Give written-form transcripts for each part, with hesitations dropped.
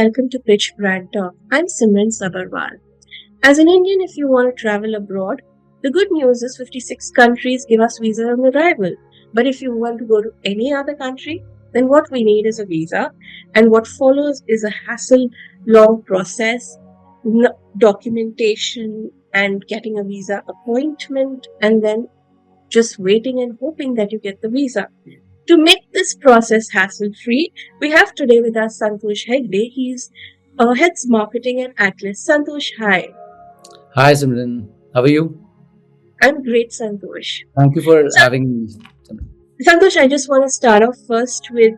welcome to Pitch BrandTalk. I'm Simran Sabarwal. As an Indian, if you want to travel abroad, the good news is 56 countries give us visa on arrival. But if you want to go to any other country, then what we need is a visa, and what follows is a hassle long process, documentation, and getting a visa appointment, and then just waiting and hoping that you get the visa. To make this process hassle free, we have today with us Santosh Hegde. He's Heads Marketing at Atlys. Santosh, hi. Hi Simran, how are you? I'm great, Santosh. Thank you for So, having me, Simran. Santosh, I just want to start off first with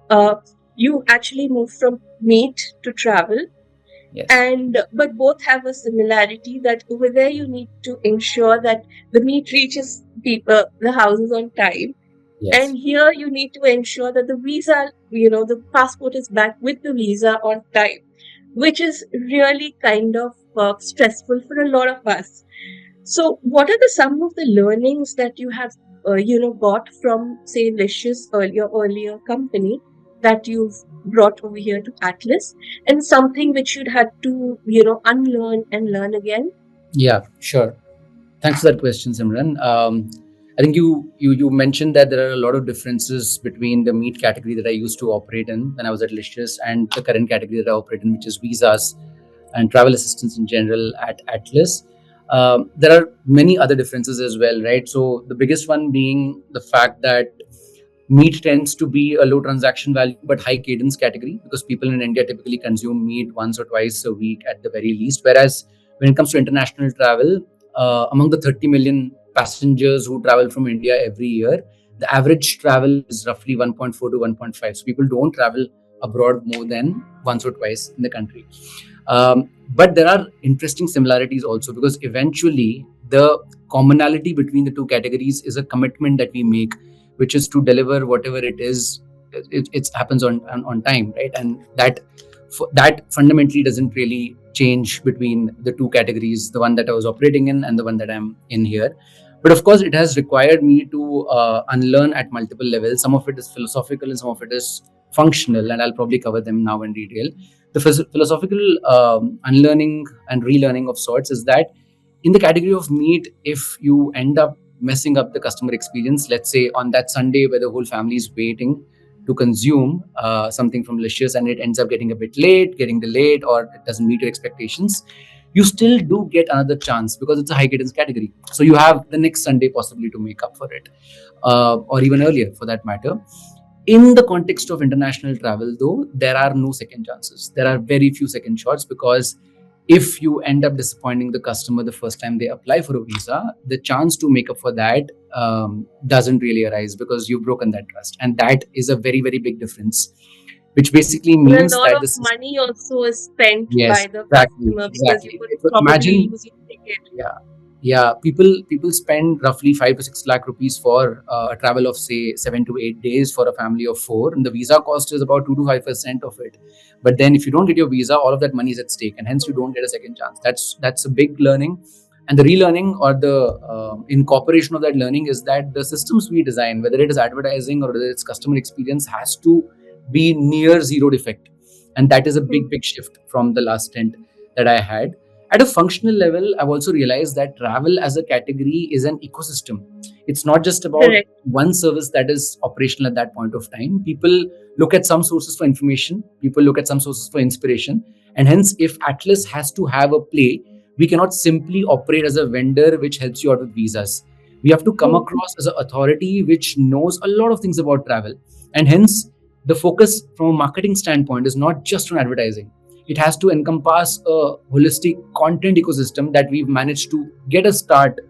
uh, you actually moved from meet to travel, Yes, and but both have a similarity that over there you need to ensure that the meat reaches people, the houses on time. yes, And here you need to ensure that the visa, the passport is back with the visa on time, which is really kind of stressful for a lot of us. So, what are some of the learnings that you have, got from, say, Licious earlier company that you've brought over here to Atlas, and something which you'd had to, unlearn and learn again? yeah, sure. Thanks for that question, Simran. I think you mentioned that there are a lot of differences between the meat category that I used to operate in when I was at Licious and the current category that I operate in, which is visas and travel assistance in general at Atlas. There are many other differences as well, right? So the biggest one being the fact that meat tends to be a low transaction value but high cadence category because people in India typically consume meat once or twice a week at the very least. Whereas when it comes to international travel, among the 30 million passengers who travel from India every year, the average travel is roughly 1.4 to 1.5. So people don't travel abroad more than once or twice in the country. But there are interesting similarities also because eventually the commonality between the two categories is a commitment that we make, which is to deliver whatever it is. It happens on time, right? And that fundamentally doesn't really change between the two categories, the one that I was operating in and the one that I'm in here. But of course, it has required me to unlearn at multiple levels. Some of it is philosophical and some of it is functional, and I'll probably cover them now in detail. The philosophical unlearning and relearning of sorts is that in the category of meat, if you end up messing up the customer experience, let's say on that Sunday where the whole family is waiting to consume something from Licious and it ends up getting a bit late, getting delayed, or it doesn't meet your expectations, you still do get another chance because it's a high cadence category. So you have the next Sunday possibly to make up for it, or even earlier for that matter. In the context of international travel, though, there are no second chances. There are very few second shots because if you end up disappointing the customer the first time they apply for a visa, the chance to make up for that doesn't really arise because you've broken that trust. And that is a very, very big difference, which basically And a means lot that of the system, money also is spent yes, by the exactly, customer because you exactly. could So probably imagine, lose your ticket. yeah, yeah, people spend roughly 5 to 6 lakh rupees for a travel of say 7 to 8 days for a family of four, and the visa cost is about 2 to 5% of it. But then if you don't get your visa, all of that money is at stake, and hence you don't get a second chance. That's a big learning, and the relearning or the incorporation of that learning is that the systems we design, whether it is advertising or whether it's customer experience, has to be near zero defect, and that is a Hmm. big shift from the last stint that I had. At a functional level, I've also realized that travel as a category is an ecosystem. It's not just about Correct. one service that is operational at that point of time. People look at some sources for information, people look at some sources for inspiration. And hence, if Atlas has to have a play, we cannot simply operate as a vendor which helps you out with visas. We have to come Hmm. across as an authority which knows a lot of things about travel. And hence, the focus from a marketing standpoint is not just on advertising. It has to encompass a holistic content ecosystem that we've managed to get a start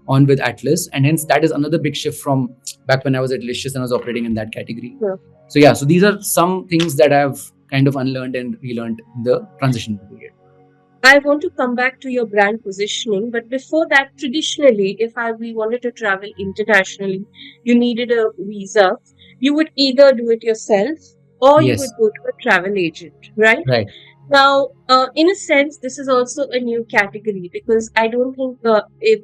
on with Atlas. And hence, that is another big shift from back when I was at Licious and I was operating in that category. Sure. So, yeah, so these are some things that I've kind of unlearned and relearned in the transition period. I want to come back to your brand positioning, but before that, traditionally, we wanted to travel internationally, you needed a visa. You would either do it yourself or you Yes, would go to a travel agent, right? right. Now, in a sense, this is also a new category because I don't think if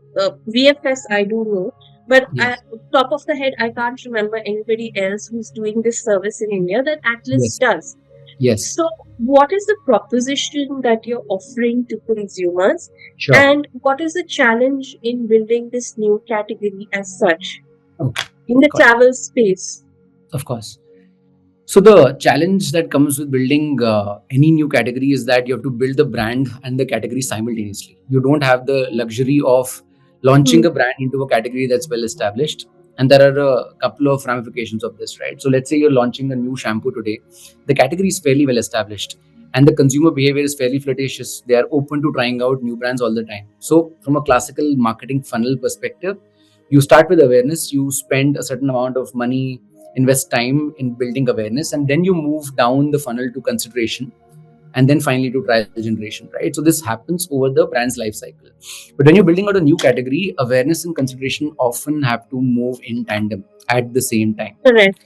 VFS I do know, but Yes, top of the head, I can't remember anybody else who's doing this service in India that Atlas yes, does. Yes. So, what is the proposition that you're offering to consumers, Sure. and what is the challenge in building this new category as such Okay. in the Got it. travel space? Of course. So the challenge that comes with building any new category is that you have to build the brand and the category simultaneously. You don't have the luxury of launching Hmm, a brand into a category that's well established. And there are a couple of ramifications of this, right? So let's say you're launching a new shampoo today. The category is fairly well established and the consumer behavior is fairly flirtatious. They are open to trying out new brands all the time. So from a classical marketing funnel perspective, you start with awareness, you spend a certain amount of money, invest time in building awareness, and then you move down the funnel to consideration and then finally to trial generation, right? So this happens over the brand's life cycle. But when you're building out a new category, awareness and consideration often have to move in tandem at the same time. correct,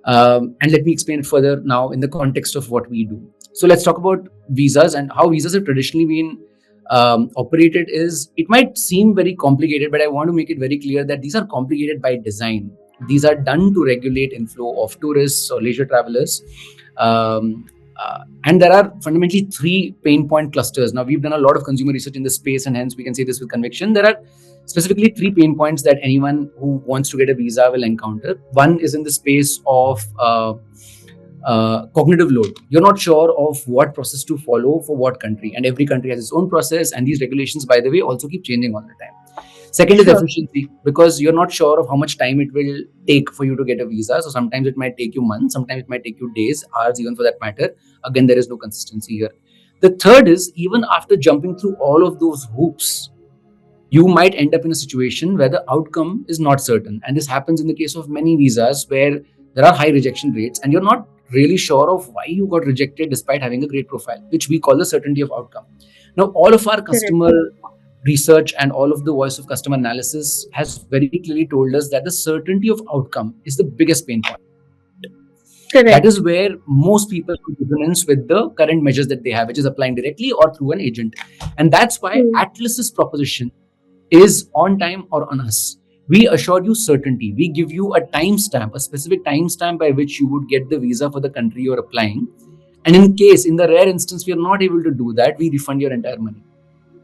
And let me explain it further now in the context of what we do. So let's talk about visas and how visas have traditionally been operated. Is it might seem very complicated, but I want to make it very clear that these are complicated by design. These are done to regulate inflow of tourists or leisure travelers. Um, and there are fundamentally three pain point clusters. Now, we've done a lot of consumer research in this space, and hence we can say this with conviction. There are specifically three pain points that anyone who wants to get a visa will encounter. One is in the space of cognitive load. You're not sure of what process to follow for what country, and every country has its own process. And these regulations, by the way, also keep changing all the time. Second is sure, efficiency, because you're not sure of how much time it will take for you to get a visa. So sometimes it might take you months, sometimes it might take you days, hours, even for that matter. Again, there is no consistency here. The third is, even after jumping through all of those hoops, you might end up in a situation where the outcome is not certain. And this happens in the case of many visas where there are high rejection rates and you're not really sure of why you got rejected despite having a great profile, which we call the certainty of outcome. Now, all of our correct, customer research and all of the voice of customer analysis has very clearly told us that the certainty of outcome is the biggest pain point. That is correct. where most people have resonance with the current measures that they have, which is applying directly or through an agent. And that's why Hmm, Atlys's proposition is on time or on us. We assure you certainty. We give you a timestamp, a specific timestamp by which you would get the visa for the country you're applying. And in case, in the rare instance, we are not able to do that, we refund your entire money.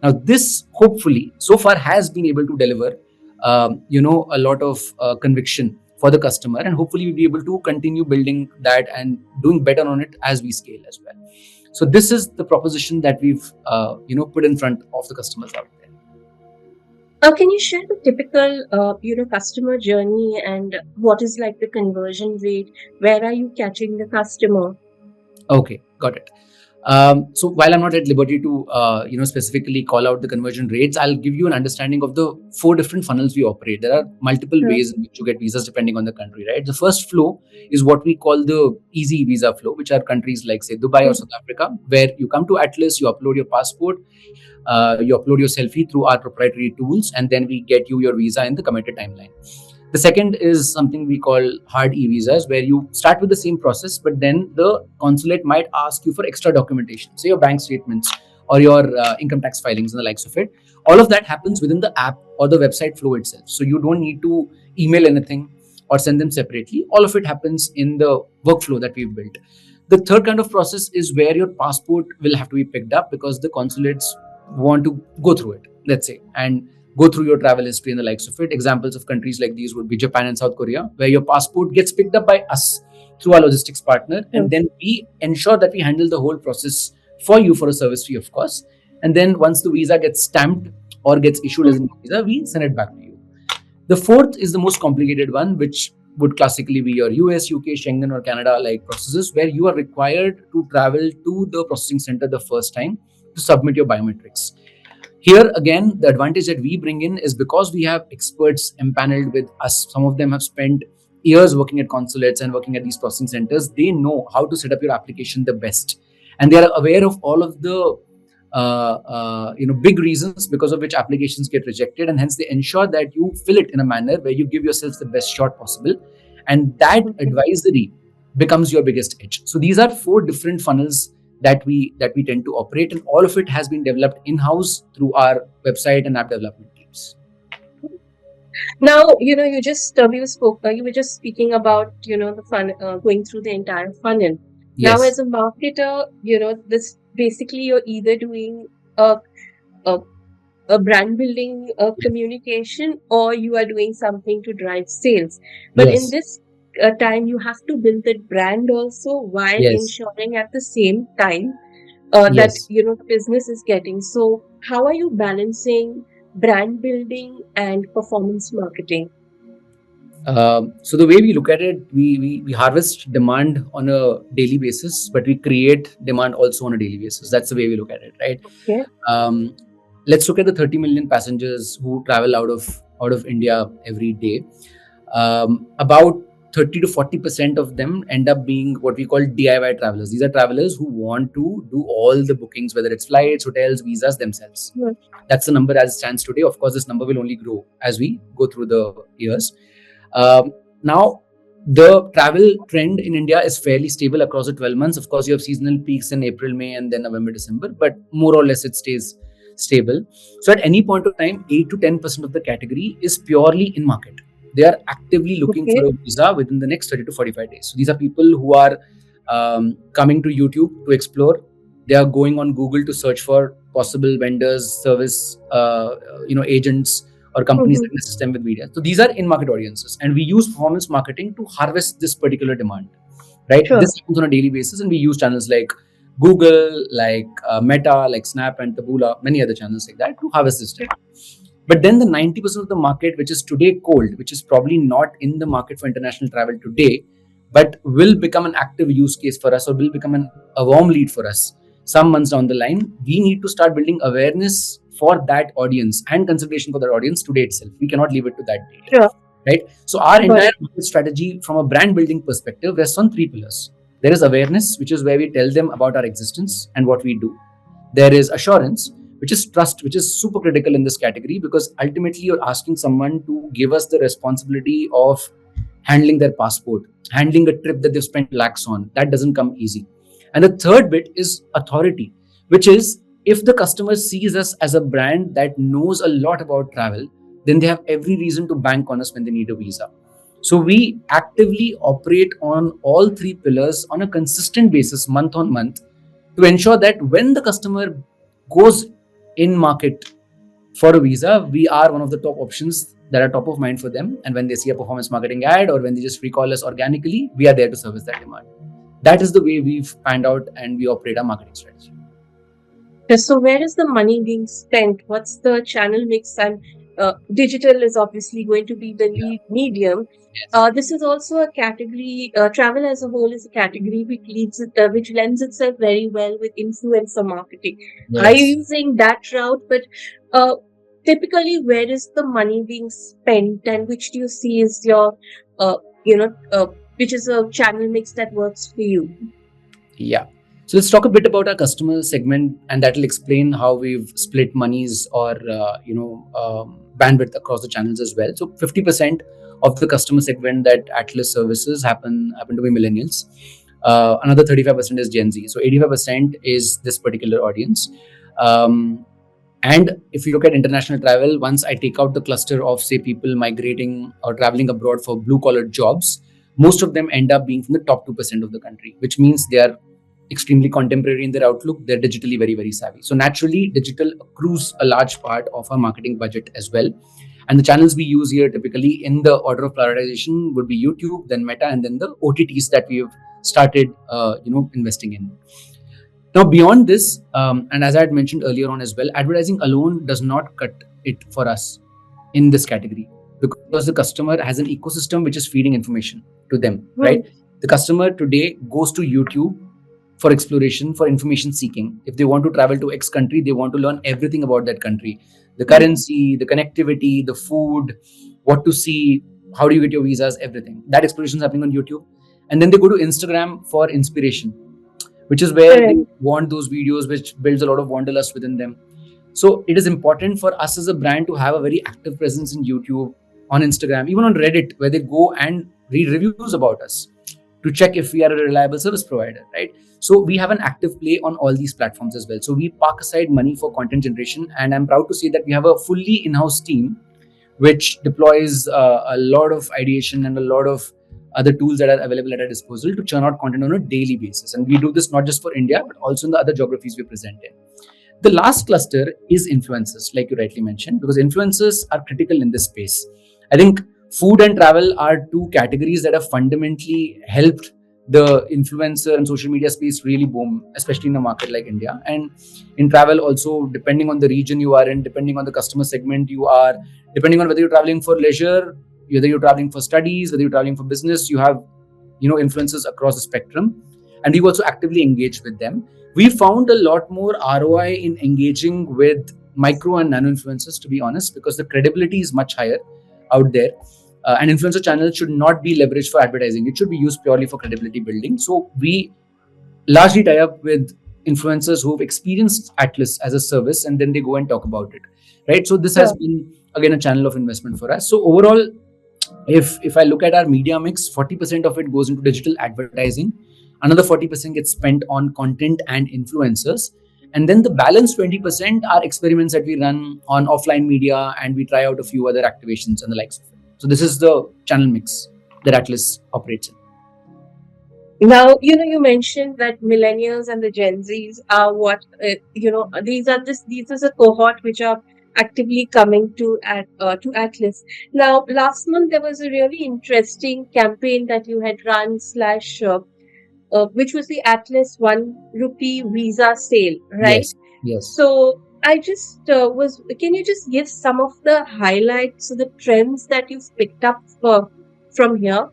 Now, this hopefully so far has been able to deliver, a lot of conviction for the customer, and hopefully we'll be able to continue building that and doing better on it as we scale as well. So this is the proposition that we've, put in front of the customers out there. Can you share the typical, customer journey and what is like the conversion rate? Where are you catching the customer? Okay, got it. So while I'm not at liberty to specifically call out the conversion rates, I'll give you an understanding of the four different funnels we operate. There are multiple Sure. ways in which you get visas depending on the country, right? The first flow is what we call the easy visa flow, which are countries like say Dubai or Hmm, South Africa, where you come to Atlys, you upload your passport, you upload your selfie through our proprietary tools, and then we get you your visa in the committed timeline. The second is something we call hard e-visas, where you start with the same process, but then the consulate might ask you for extra documentation, say your bank statements or your income tax filings and the likes of it. All of that happens within the app or the website flow itself. So you don't need to email anything or send them separately. All of it happens in the workflow that we've built. The third kind of process is where your passport will have to be picked up because the consulates want to go through it, let's say, and go through your travel history and the likes of it. Examples of countries like these would be Japan and South Korea, where your passport gets picked up by us through our logistics partner, sure. and then we ensure that we handle the whole process for you for a service fee, of course. And then once the visa gets stamped or gets issued as a Hmm, new visa, we send it back to you. The fourth is the most complicated one, which would classically be your US, UK, Schengen, or Canada like processes, where you are required to travel to the processing center the first time to submit your biometrics. Here again, the advantage that we bring in is because we have experts empaneled with us. Some of them have spent years working at consulates and working at these processing centers. They know how to set up your application the best, and they are aware of all of the big reasons because of which applications get rejected, and hence they ensure that you fill it in a manner where you give yourselves the best shot possible, and that okay. advisory becomes your biggest edge. So these are four different funnels that we tend to operate, and all of it has been developed in house through our website and app development teams. Now, you were just speaking about, the fun, going through the entire funnel. Now, Yes. as a marketer, this basically you're either doing a, a, a brand building communication, or you are doing something to drive sales. But in Yes. this time, you have to build that brand also, while Yes. ensuring at the same time that Yes. the business is getting. So, how are you balancing brand building and performance marketing? So the way we look at it, we harvest demand on a daily basis, but we create demand also on a daily basis. That's the way we look at it, right? Okay. Um, let's look at the 30 million passengers who travel out of India every day. About 30 to 40% of them end up being what we call DIY travelers. These are travelers who want to do all the bookings, whether it's flights, hotels, visas themselves. Hmm. That's the number as it stands today. Of course, this number will only grow as we go through the years. Now, the travel trend in India is fairly stable across the 12 months. Of course, you have seasonal peaks in April, May, and then November, December, but more or less it stays stable. So, at any point of time, 8 to 10% of the category is purely in market. They are actively looking Okay. for a visa within the next 30 to 45 days. So, these are people who are coming to YouTube to explore. They are going on Google to search for possible vendors, service, agents, or companies that Mhm. can assist them with media. So these are in-market audiences, and we use performance marketing to harvest this particular demand. Right, Sure. this happens on a daily basis, and we use channels like Google, like Meta, like Snap and Taboola, many other channels like that to harvest this demand. But then the 90% of the market, which is today cold, which is probably not in the market for international travel today, but will become an active use case for us or will become a warm lead for us some months down the line, we need to start building awareness for that audience and consideration for that audience today itself. We cannot leave it to that date. Sure. Right? So our Got entire it. market strategy from a brand building perspective rests on three pillars. There is awareness, which is where we tell them about our existence and what we do. There is assurance, which is trust, which is super critical in this category because ultimately you're asking someone to give us the responsibility of handling their passport, handling a trip that they've spent lakhs on. That doesn't come easy. And the third bit is authority, which is if the customer sees us as a brand that knows a lot about travel, then they have every reason to bank on us when they need a visa. So we actively operate on all three pillars on a consistent basis, month on month, to ensure that when the customer goes in market for a visa, we are one of the top options that are top of mind for them. And when they see a performance marketing ad or when they just recall us organically, we are there to service that demand. That is the way we've panned out and we operate our marketing strategy. So, where is the money being spent? What's the channel mix? And digital is obviously going to be the Yeah. lead medium. Yes. This is also a category. Travel as a whole is a category which lends itself very well with influencer marketing. Are you Yes. using that route? But uh, typically, where is the money being spent, and which do you see is your, uh, you know, uh, which is a channel mix that works for you? Yeah. So let's talk a bit about our customer segment, and that will explain how we've split monies or bandwidth across the channels as well. So 50% of the customer segment that Atlys services happen to be millennials. Another 35% is Gen Z. So 85% is this particular audience. Um, and if you look at international travel, once I take out the cluster of, say, people migrating or traveling abroad for blue collar jobs, most of them end up being from the top 2% of the country, which means they are extremely contemporary in their outlook. They're digitally very, very savvy. So naturally, digital accrues a large part of our marketing budget as well. And the channels we use here typically in the order of prioritization would be YouTube, then Meta, and then the OTTs that we have started, investing in. Now, beyond this, and as I had mentioned earlier on as well, advertising alone does not cut it for us in this category because the customer has an ecosystem which is feeding information to them, Hmm. right? The customer today goes to YouTube for exploration, for information seeking. If they want to travel to X country, they want to learn everything about that country, the currency, the connectivity, the food, what to see, how do you get your visas, everything. That exploration is happening on YouTube. And then they go to Instagram for inspiration, which is where Correct. they want those videos, which builds a lot of wanderlust within them. So it is important for us as a brand to have a very active presence in YouTube, on Instagram, even on Reddit, where they go and read reviews about us to check if we are a reliable service provider, right? So we have an active play on all these platforms as well. So we park aside money for content generation, and I'm proud to say that we have a fully in-house team which deploys a lot of ideation and a lot of other tools that are available at our disposal to churn out content on a daily basis. And we do this not just for India, but also in the other geographies we present in. The last cluster is influencers, like you rightly mentioned, because influencers are critical in this space. I think food and travel are two categories that have fundamentally helped the influencer and social media space really boom, especially in a market like India. And in travel also, depending on the region you are in, depending on the customer segment you are, depending on whether you're traveling for leisure, whether you're traveling for studies, whether you're traveling for business, you have influencers across the spectrum. And we've also actively engaged with them. We found a lot more ROI in engaging with micro and nano influencers, to be honest, because the credibility is much higher out there. And influencer channels should not be leveraged for advertising. It should be used purely for credibility building. So we largely tie up with influencers who've experienced Atlys as a service, and then they go and talk about it, right? So this has Sure. been, again, a channel of investment for us. So overall, if I look at our media mix, 40% of it goes into digital advertising, another 40% gets spent on content and influencers, and then the balance 20% are experiments that we run on offline media, and we try out a few other activations and the likes of it. So this is the channel mix that Atlys operates in. Now, you mentioned that millennials and the Gen Zs are what, these is a cohort which are actively coming to Atlas. Now, last month there was a really interesting campaign that you had run slash, which was the Atlas one-rupee visa sale, right? Yes, yes. So I just can you just give some of the highlights, the trends that you've picked up from here?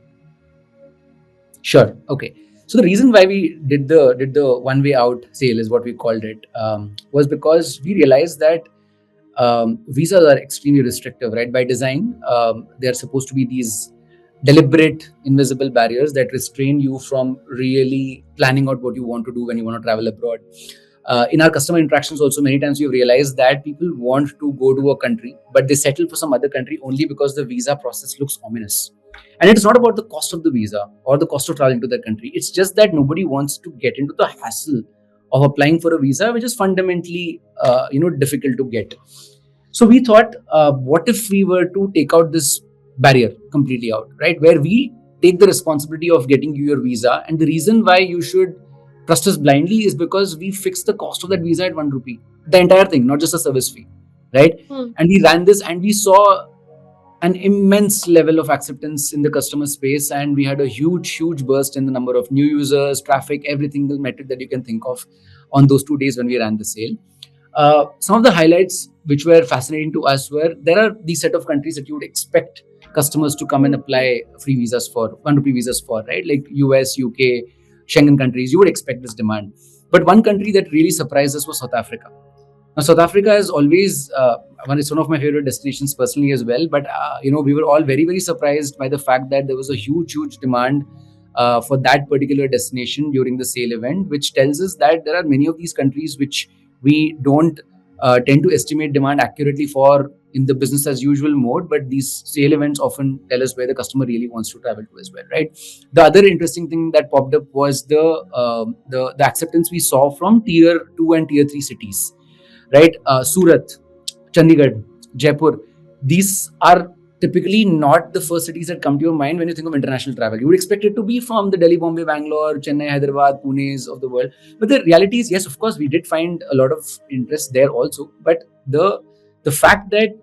Sure. Okay. So the reason why we did the one way out sale, is what we called it, was because we realized that visas are extremely restrictive, right? By design, they are supposed to be these deliberate, invisible barriers that restrain you from really planning out what you want to do when you want to travel abroad. In our customer interactions, also many times we've realized that people want to go to a country, but they settle for some other country only because the visa process looks ominous. And it's not about the cost of the visa or the cost of traveling to that country. It's just that nobody wants to get into the hassle of applying for a visa, which is fundamentally, difficult to get. So we thought, what if we were to take out this barrier completely out, right? Where we take the responsibility of getting you your visa, and the reason why you should trust us blindly is because we fixed the cost of that visa at 1 rupee, the entire thing, not just a service fee, right? Hmm. And we ran this, and we saw an immense level of acceptance in the customer space, and we had a huge burst in the number of new users, traffic, every single metric that you can think of on those 2 days when we ran the sale. Some of the highlights which were fascinating to us were, there are these set of countries that you would expect customers to come and apply free visas for, 1 rupee visas for, right? Like US, UK, Schengen countries, you would expect this demand. But one country that really surprised us was South Africa. Now, South Africa is always, it's one of my favorite destinations personally as well. But, we were all very surprised by the fact that there was a huge demand for that particular destination during the sale event, which tells us that there are many of these countries which we don't tend to estimate demand accurately for in the business as usual mode, but these sale events often tell us where the customer really wants to travel to as well, right? The other interesting thing that popped up was the acceptance we saw from tier 2 and tier 3 cities, right? Surat, Chandigarh, Jaipur, these are typically not the first cities that come to your mind when you think of international travel. You would expect it to be from the Delhi, Bombay, Bangalore, Chennai, Hyderabad, Pune's of the world. But the reality is, yes, of course, we did find a lot of interest there also. But the fact that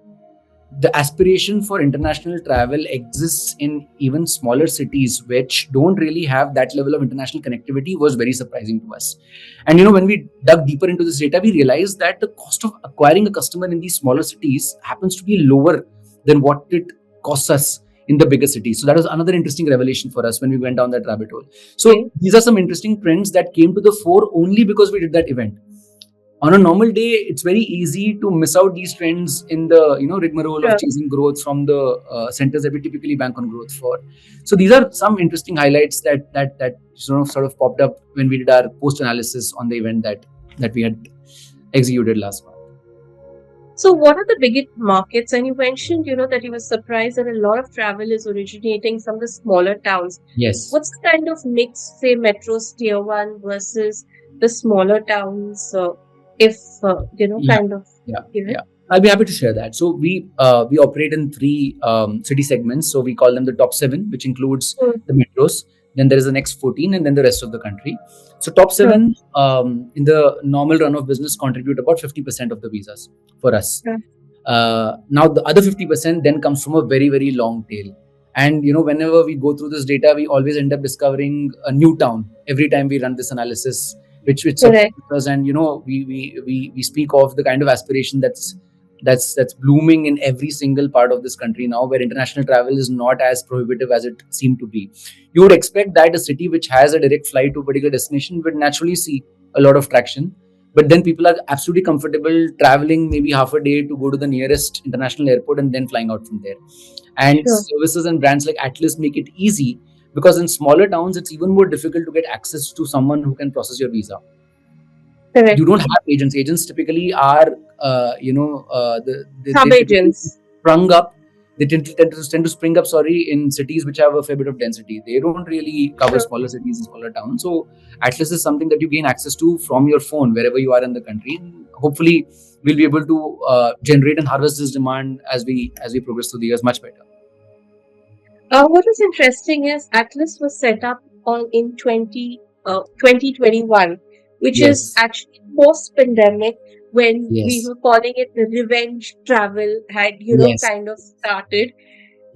the aspiration for international travel exists in even smaller cities which don't really have that level of international connectivity was very surprising to us. And when we dug deeper into this data, we realized that the cost of acquiring a customer in these smaller cities happens to be lower than what it costs us in the bigger cities. So that was another interesting revelation for us when we went down that rabbit hole. So Okay. these are some interesting trends that came to the fore only because we did that event. On a normal day, it's very easy to miss out these trends in the rigmarole of Sure. chasing growth from the centers that we typically bank on growth for. So these are some interesting highlights that sort of popped up when we did our post analysis on the event that we had executed last month. So, what are the biggest markets? And you mentioned, that you were surprised that a lot of travel is originating from the smaller towns. Yes. What's the kind of mix, say, metros tier one versus the smaller towns? If Yeah. kind of Yeah. give it. Yeah. I'll be happy to share that. So we operate in three city segments. So we call them the top seven, which includes Mm, the metros. Then there is the next 14, and then the rest of the country. So top sure. seven in the normal run of business contribute about 50% of the visas for us. Yeah. Now the other 50% then comes from a very very long tail. And whenever we go through this data, we always end up discovering a new town every time we run this analysis, which Correct. surprises us. And we speak of the kind of aspiration that's blooming in every single part of this country now, where international travel is not as prohibitive as it seemed to be. You would expect that a city which has a direct flight to a particular destination would naturally see a lot of traction, but then people are absolutely comfortable traveling maybe half a day to go to the nearest international airport and then flying out from there. And Sure. services and brands like Atlys make it easy, because in smaller towns it's even more difficult to get access to someone who can process your visa. You Correct. don't have agents. Agents typically are, they Sub typically agents. sprung up. They tend to spring up, sorry, in cities which have a fair bit of density. They don't really cover Sure. smaller cities and smaller towns. So Atlas is something that you gain access to from your phone wherever you are in the country. And hopefully, we'll be able to generate and harvest this demand as we progress through the years much better. What is interesting is Atlas was set up on in 2021, which is Yes. actually post-pandemic, when we Yes. were calling it the revenge travel had, Yes. kind of started.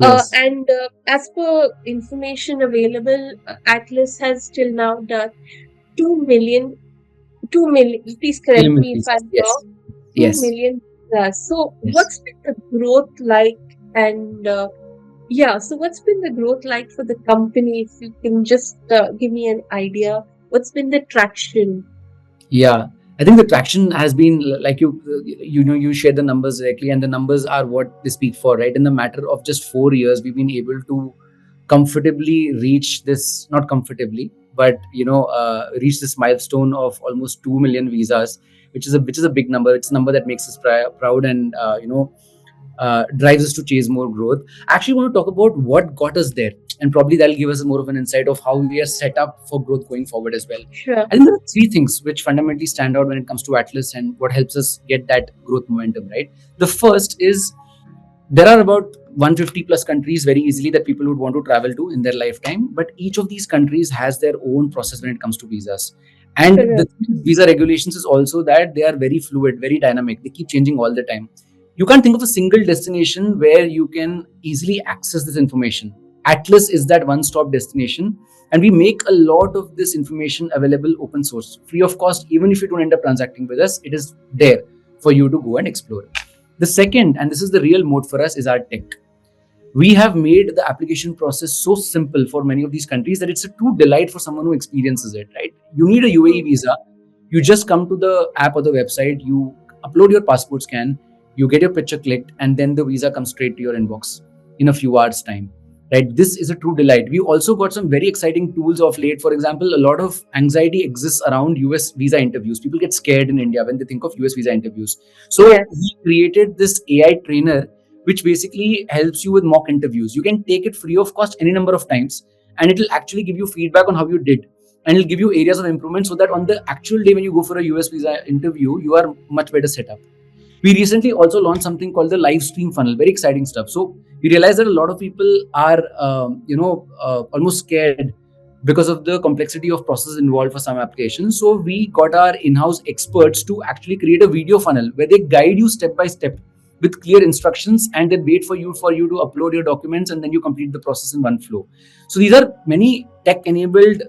Yes. And as per information available, Atlas has till now done 2 million, 2 million, please correct me if Millimeters. I'm wrong, Yes. 2 Yes. million plus. So Yes. what's been the growth like? And yeah, so what's been the growth like for the company? If you can just give me an idea, what's been the traction? Yeah, I think the traction has been like you share the numbers directly, and the numbers are what they speak for, right? In the matter of just 4 years, we've been able to comfortably reach this, not comfortably, but reach this milestone of almost 2 million visas, which is a big number. It's a number that makes us proud, and drives us to chase more growth. I actually want to talk about what got us there, and probably that'll give us more of an insight of how we are set up for growth going forward as well. Sure. I think there are three things which fundamentally stand out when it comes to Atlas and what helps us get that growth momentum, right? The first is there are about 150 plus countries very easily that people would want to travel to in their lifetime, but each of these countries has their own process when it comes to visas. And the Correct. thing with visa regulations is also that they are very fluid, very dynamic. They keep changing all the time. You can't think of a single destination where you can easily access this information. Atlas is that one stop destination, and we make a lot of this information available open source, free of cost. Even if you don't end up transacting with us, it is there for you to go and explore. The second, and this is the real moat for us, is our tech. We have made the application process so simple for many of these countries that it's a true delight for someone who experiences it, right? You need a UAE Mm. visa. You just come to the app or the website, you upload your passport scan, you get your picture clicked, and then the visa comes straight to your inbox in a few hours' time. Right? This is a true delight. We also got some very exciting tools of late. For example, a lot of anxiety exists around US visa interviews. People get scared in India when they think of US visa interviews. So we Yes. created this AI trainer which basically helps you with mock interviews. You can take it free of cost any number of times, and it will actually give you feedback on how you did, and it'll give you areas of improvement, so that on the actual day when you go for a US visa interview, you are much better set up. We recently also launched something called the live stream funnel. Very exciting stuff. So we realized that a lot of people are almost scared because of the complexity of process involved for some applications. So we got our in-house experts to actually create a video funnel where they guide you step by step with clear instructions, and then wait for you to upload your documents, and then you complete the process in one flow. So these are many tech enabled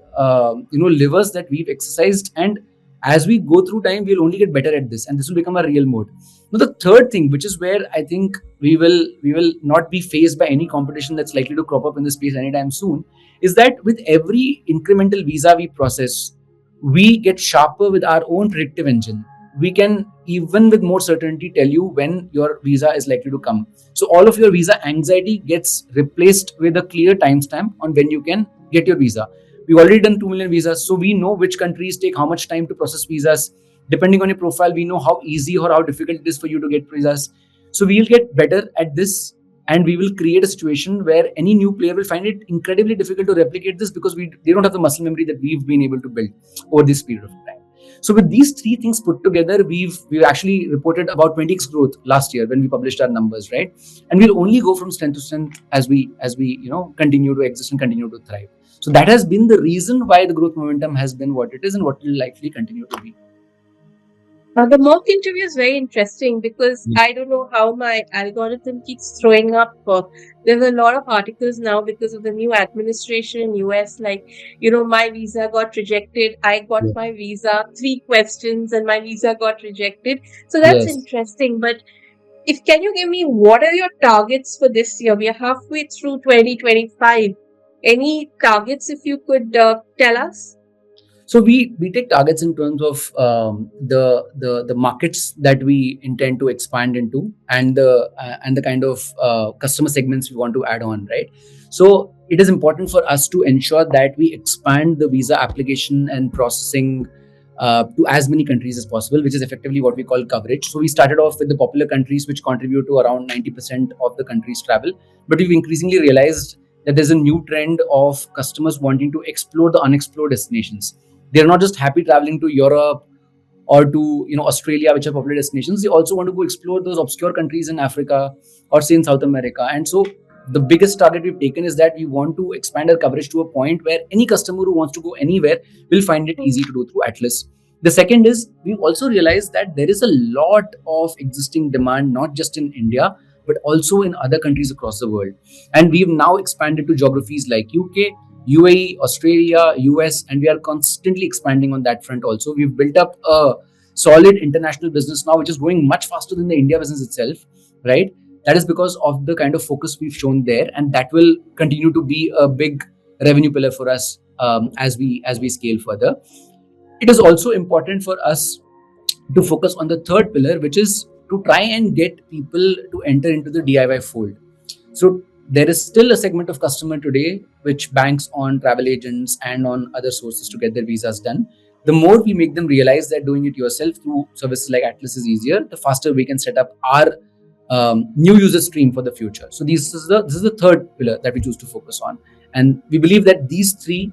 levers that we've exercised, and as we go through time, we'll only get better at this, and this will become a real mode. Now, the third thing, which is where I think we will not be faced by any competition that's likely to crop up in this space anytime soon, is that with every incremental visa we process, we get sharper with our own predictive engine. We can, even with more certainty, tell you when your visa is likely to come. So all of your visa anxiety gets replaced with a clear timestamp on when you can get your visa. We've already done 2 million visas, so we know which countries take how much time to process visas. Depending on your profile, we know how easy or how difficult it is for you to get visas. So we'll get better at this, and we will create a situation where any new player will find it incredibly difficult to replicate this, because they don't have the muscle memory that we've been able to build over this period of time. So with these three things put together, we've actually reported about 20x growth last year when we published our numbers, right? And we'll only go from strength to strength as we continue to exist and continue to thrive. So that has been the reason why the growth momentum has been what it is and what will likely continue to be. The mock interview is very interesting because I don't know how my algorithm keeps throwing up. There's a lot of articles now because of the new administration in US. Like, my visa got rejected. I got Yeah. my visa, 3 questions, and my visa got rejected. So that's Yes. interesting. But if can you give me what are your targets for this year? We are halfway through 2025. Any targets if you could tell us? So we take targets in terms of the markets that we intend to expand into, and the kind of customer segments we want to add on, right? So it is important for us to ensure that we expand the visa application and processing to as many countries as possible, which is effectively what we call coverage. So we started off with the popular countries, which contribute to around 90% of the country's travel, but we've increasingly realized that there's a new trend of customers wanting to explore the unexplored destinations. They're not just happy traveling to Europe or to Australia, which are popular destinations. They also want to go explore those obscure countries in Africa or say in South America. And so the biggest target we've taken is that we want to expand our coverage to a point where any customer who wants to go anywhere will find it easy to do through Atlys. The second is we've also realized that there is a lot of existing demand, not just in India, but also in other countries across the world. And we've now expanded to geographies like UK, UAE, Australia, US, and we are constantly expanding on that front also. We've built up a solid international business now, which is growing much faster than the India business itself, right? That is because of the kind of focus we've shown there, and that will continue to be a big revenue pillar for us as we scale further. It is also important for us to focus on the third pillar, which is to try and get people to enter into the DIY fold. So there is still a segment of customer today which banks on travel agents and on other sources to get their visas done. The more we make them realize that doing it yourself through services like Atlys is easier, the faster we can set up our new user stream for the future. So this is the third pillar that we choose to focus on, and we believe that these three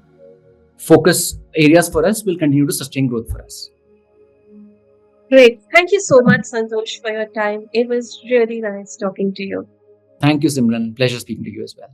focus areas for us will continue to sustain growth for us. Great. Thank you so much, Santosh, for your time. It was really nice talking to you. Thank you, Simran. Pleasure speaking to you as well.